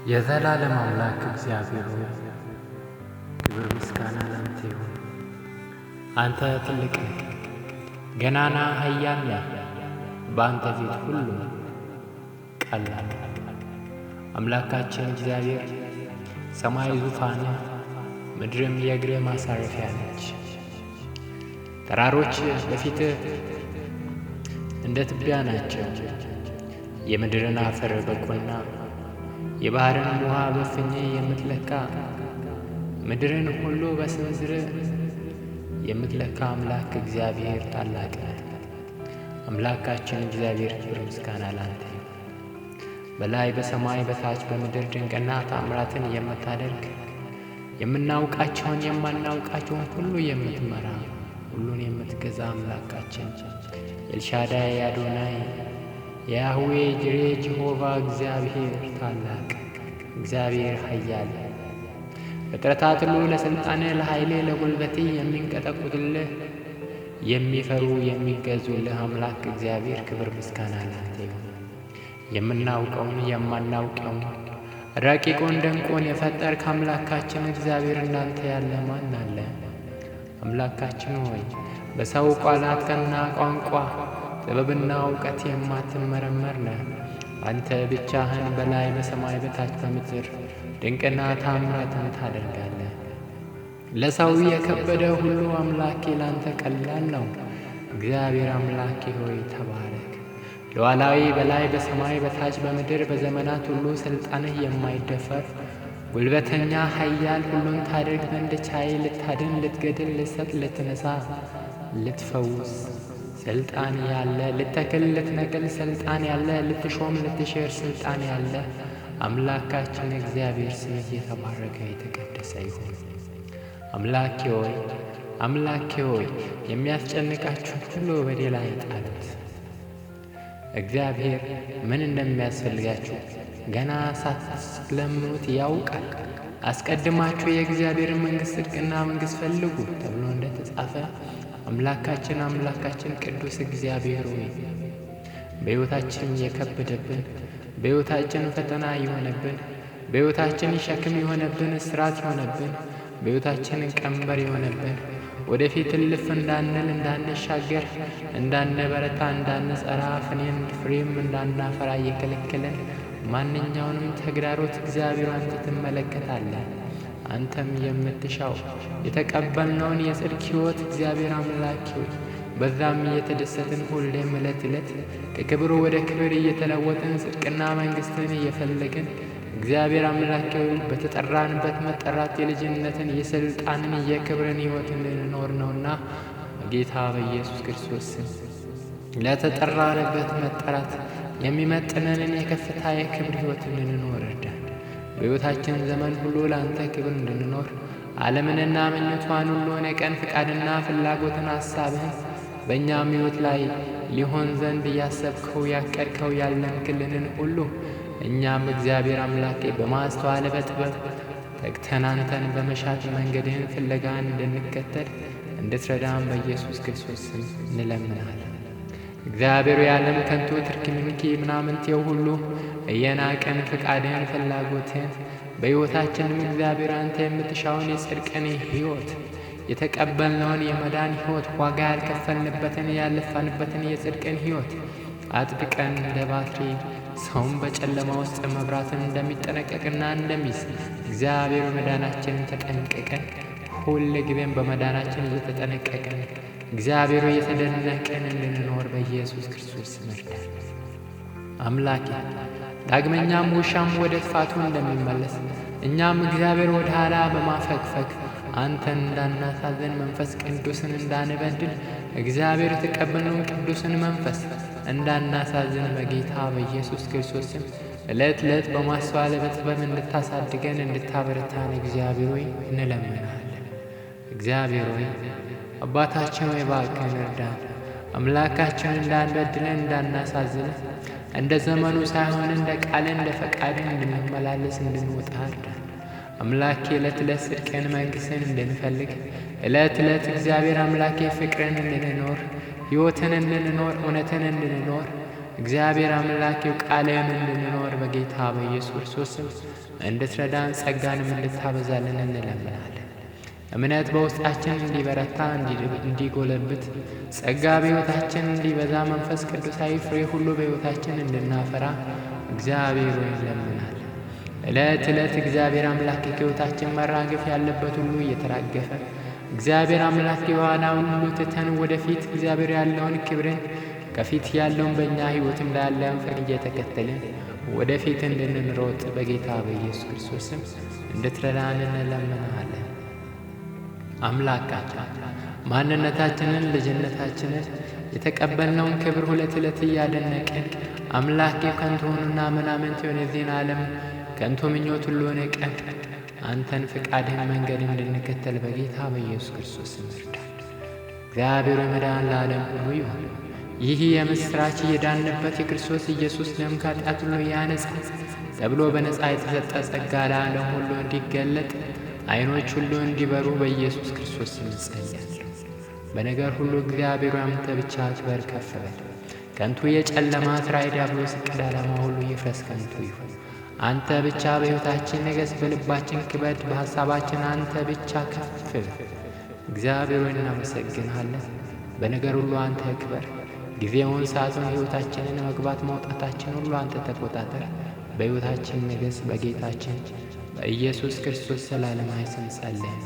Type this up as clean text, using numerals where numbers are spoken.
የዘላለም አምላክ እግዚአብሔር ሆይ ክብር ምስጋና ላንተ ይሁን። አንተ ትልቅ ነህ፣ ገናና ኃያል ነህ። በአንተ ፊት ሁሉ ቀላል። አምላካችን እግዚአብሔር ሰማይ ዙፋንህ፣ ምድርም የእግርህ ማሳረፊያ ነች። ተራሮች በፊትህ እንደ ትቢያ ናቸው። የምድርን አፈር በቁና የባህርን ውሃ በፍኝ የምትለካ ምድርን ሁሉ በስንዝር የምትለካ አምላክ እግዚአብሔር ታላቅ ነህ። አምላካችን እግዚአብሔር ክብር ምስጋና ላንተ ይሁን። በላይ በሰማይ በታች በምድር ድንቅና ታምራትን የምታደርግ የምናውቃቸውን የማናውቃቸውን ሁሉ የምትመራ ሁሉን የምትገዛ አምላካችን ኤልሻዳይ አዶናይ ያህዌ ጅሬ ጀሆቫ እግዚአብሔር ታላቅ እግዚአብሔር ኃያል ፍጥረታት ሁሉ ለሥልጣንህ ለኃይልህ ለጉልበትህ የሚንቀጠቁጥልህ የሚፈሩ የሚገዙልህ አምላክ እግዚአብሔር ክብር ምስጋና ላንተ ይሁን። የምናውቀውን የማናውቀውን ረቂቁን ድንቁን የፈጠርክ አምላካችን እግዚአብሔር እንዳንተ ያለ ማን አለ? አምላካችን ሆይ በሰው ቃላትና ቋንቋ ጥበብና እውቀት የማትመረመር ነህ። አንተ ብቻህን በላይ በሰማይ በታች በምድር ድንቅና ታምራትን ታደርጋለህ። ለሰው የከበደ ሁሉ አምላኬ ላንተ ቀላል ነው። እግዚአብሔር አምላኬ ሆይ ተባረክ። ሉዓላዊ በላይ በሰማይ በታች በምድር በዘመናት ሁሉ ሥልጣንህ የማይደፈር ጉልበተኛ ኃያል ሁሉን ታደርግ ዘንድ ቻይ ልታድን ልትገድል ልትሰጥ ልትነሳ ልትፈውስ ስልጣን ያለ ልተክል ልትነቅል ስልጣን ያለ ልትሾም ልትሽር ስልጣን ያለ አምላካችን እግዚአብሔር ስምህ የተባረከ የተቀደሰ ይሁን። አምላኬ ሆይ የሚያስጨንቃችሁን ሁሉ በእኔ ላይ ጣሉት። እግዚአብሔር ምን እንደሚያስፈልጋችሁ ገና ሳትለምኑት ያውቃል። አስቀድማችሁ የእግዚአብሔርን መንግሥት ጽድቅና መንግሥት ፈልጉ ተብሎ እንደተጻፈ አምላካችን ቅዱስ እግዚአብሔር ሆይ በሕይወታችን የከበደብን በሕይወታችን ፈተና የሆነብን በሕይወታችን ሸክም የሆነብን እስራት የሆነብን በሕይወታችን ቀንበር የሆነብን ወደፊት እልፍ እንዳንል እንዳንሻገር እንዳንበረታ እንዳንጸራ ፍሬም እንዳናፈራ የከለከለን ማንኛውንም ተግዳሮት እግዚአብሔር አንተ ትመለከታለህ። አንተም የምትሻው የተቀበልነውን የጽድቅ ሕይወት እግዚአብሔር አምላኬ ሆይ በዛም እየተደሰትን ሁሌም ዕለት ዕለት ከክብር ወደ ክብር እየተለወጥን ጽድቅና መንግሥትን እየፈለግን እግዚአብሔር አምላኬ ሆይ በተጠራንበት መጠራት የልጅነትን የሥልጣንን የክብርን ሕይወትን ልንኖር ነውና በጌታ በኢየሱስ ክርስቶስ ስም ለተጠራንበት መጠራት የሚመጥነንን የከፍታ የክብር ሕይወትን ልንኖር እርዳን። በሕይወታችን ዘመን ሁሉ ለአንተ ክብር እንድንኖር ዓለምንና ምኞቷን ሁሉ የቀን ፍቃድና ፍላጎትን ሐሳብህን በእኛም ሕይወት ላይ ሊሆን ዘንድ እያሰብከው ያቀድከው ያለምክልንን ሁሉ እኛም እግዚአብሔር አምላኬ በማስተዋል በጥበብ ተግተን አንተን በመሻት መንገድህን ፍለጋን እንድንከተል እንድትረዳን በኢየሱስ ክርስቶስ ስም እንለምናለን። እግዚአብሔር የዓለም ከንቱ ትርክምንኪ ምናምንቴው ሁሉ እየናቅን ፍቃድህን ፍላጎትህን በሕይወታችንም እግዚአብሔር አንተ የምትሻውን የጽድቅን ሕይወት የተቀበልነውን የመዳን ሕይወት ዋጋ ያልከፈልንበትን ያለፋንበትን የጽድቅን ሕይወት አጥብቀን እንደ ባትሪ ሰውን በጨለማ ውስጥ መብራትን እንደሚጠነቀቅና እንደሚስ እግዚአብሔር መዳናችንን ተጠንቅቀን ሁል ጊዜም በመዳናችን እየተጠነቀቅን እግዚአብሔር እየተደነቅን እንድንኖር በኢየሱስ ክርስቶስ ስም እርዳን። አምላኬ ዳግመኛም ውሻም ወደ ጥፋቱ እንደሚመለስ እኛም እግዚአብሔር ወደ ኋላ በማፈግፈግ አንተን እንዳናሳዝን መንፈስ ቅዱስን እንዳንበድል እግዚአብሔር የተቀበልነውን ቅዱስን መንፈስ እንዳናሳዝን በጌታ በኢየሱስ ክርስቶስ ስም ዕለት ዕለት በማስተዋል በጥበብ እንድታሳድገን እንድታበረታን እግዚአብሔር ሆይ እንለምናለን። እግዚአብሔር ሆይ አባታችን ሆይ እባክህን እርዳን። አምላካችን እንዳንበድለን እንዳናሳዝንህ እንደ ዘመኑ ሳይሆን እንደ ቃልህ እንደ ፈቃድህ እንድንመላለስ እንድንወጣ እርዳን። አምላኬ ዕለት ዕለት ጽድቅን መንግሥትን እንድንፈልግ ዕለት ዕለት እግዚአብሔር አምላኬ ፍቅርን እንድንኖር፣ ሕይወትን እንድንኖር፣ እውነትን እንድንኖር እግዚአብሔር አምላኬው ቃልህን እንድንኖር በጌታ በኢየሱስ ክርስቶስ ስም እንድትረዳን ጸጋንም እንድታበዛልን እንለምናለን። እምነት በውስጣችን እንዲበረታ እንዲጎለብት፣ ጸጋ በሕይወታችን እንዲበዛ፣ መንፈስ ቅዱሳዊ ፍሬ ሁሉ በሕይወታችን እንድናፈራ እግዚአብሔር ሆይ እንለምናለን። ዕለት ዕለት እግዚአብሔር አምላክ ከሕይወታችን መራገፍ ያለበት ሁሉ እየተራገፈ እግዚአብሔር አምላክ የኋላውን ሁሉ ትተን ወደፊት እግዚአብሔር ያለውን ክብርን ከፊት ያለውን በእኛ ሕይወትም ላይ ያለውን ፍቅር እየተከተልን ወደፊት እንድንሮጥ በጌታ በኢየሱስ ክርስቶስ ስም እንድትረዳን እንለምናለን። አምላካችን ማንነታችንን፣ ልጅነታችንን የተቀበልነውን ክብር ሁለት ዕለት እያደነቅን አምላኬ ከንቱንና ምናምንት የሆነ የዚህን ዓለም ከንቱ ምኞት ሁሉ ንቀን አንተን ፍቃድህን መንገድ እንድንከተል በጌታ በኢየሱስ ክርስቶስ ስም እርዳን። እግዚአብሔር መዳን ለዓለም ሁሉ ይሁን። ይህ የምሥራች የዳንበት የክርስቶስ ኢየሱስ ደም ከኃጢአት ሁሉ ያነጻል ተብሎ በነፃ የተሰጠ ጸጋ ለዓለም ሁሉ እንዲገለጥ ዓይኖች ሁሉ እንዲበሩ በኢየሱስ ክርስቶስ ስም ጸልያለሁ። በነገር ሁሉ እግዚአብሔር አንተ ብቻ ክበር ከፍ በል። ከንቱ የጨለማ ሥራ የዲያብሎስ ዕቅድ ዓላማ ሁሉ ይፍረስ፣ ከንቱ ይሁን። አንተ ብቻ በሕይወታችን ንገሥ፣ በልባችን ክበድ፣ በሐሳባችን አንተ ብቻ ከፍ በል። እግዚአብሔር ሆይ እናመሰግንሃለን። በነገር ሁሉ አንተ ክበር። ጊዜውን፣ ሰዓቱን፣ ሕይወታችንን መግባት መውጣታችን ሁሉ አንተ ተቆጣጠር። በሕይወታችን ንገሥ። በጌታችን በኢየሱስ ክርስቶስ ዘላለማዊ ስም ጸልየን።